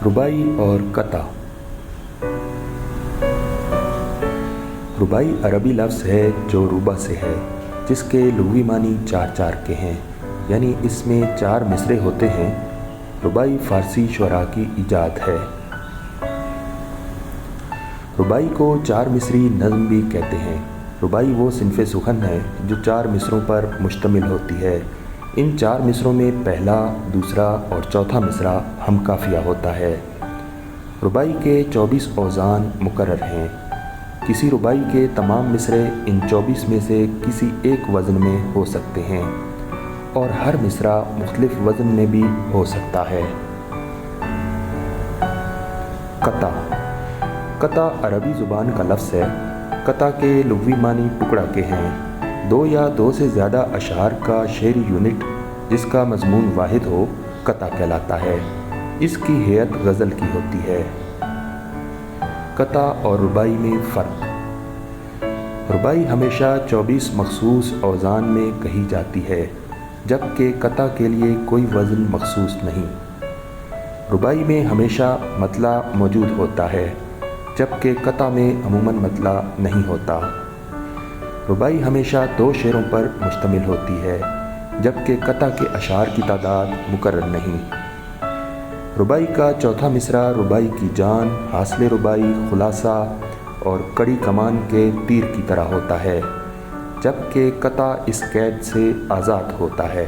रुबाई और कता। रुबाई अरबी लफ्ज़ है जो रुबा से है, जिसके लुग़वी मानी चार चार के हैं, यानी इसमें चार मिसरे होते हैं। रुबाई फ़ारसी शुअरा की इजाद है। रुबाई को चार मिसरी नज़्म भी कहते हैं। रुबाई वो सिनफ़े सुखन है जो चार मिसरों पर मुश्तमिल होती है। इन चार मिसरों में पहला, दूसरा और चौथा मिसरा हम काफ़िया होता है। रुबाई के 24 औज़ान मुकर्रर हैं। किसी रुबाई के तमाम मिसरे इन 24 में से किसी एक वज़न में हो सकते हैं और हर मिसरा मुख्तलिफ वज़न में भी हो सकता है। कता। कता अरबी ज़ुबान का लफ्ज़ है। कता के लुग़वी मानी टुकड़ा के हैं। दो या दो से ज़्यादा अशार का शेरी यूनिट जिसका मज़मून वाहिद हो कता कहलाता है। इसकी हैयत गज़ल की होती है। कता और रुबाई में फ़र्क। रुबाई हमेशा 24 मखसूस औज़ान में कही जाती है, जबकि कता के लिए कोई वज़न मखसूस नहीं। रुबाई में हमेशा मतला मौजूद होता है, जबकि कता में अमूमन मतला नहीं होता। रुबाई हमेशा दो शेरों पर मुश्तमिल होती है, जबकि कता के अशार की तादाद मुकर्रर नहीं। रुबाई का चौथा मिसरा रुबाई की जान, हासिल रुबाई, खुलासा और कड़ी कमान के तीर की तरह होता है, जबकि कता इस कैद से आज़ाद होता है।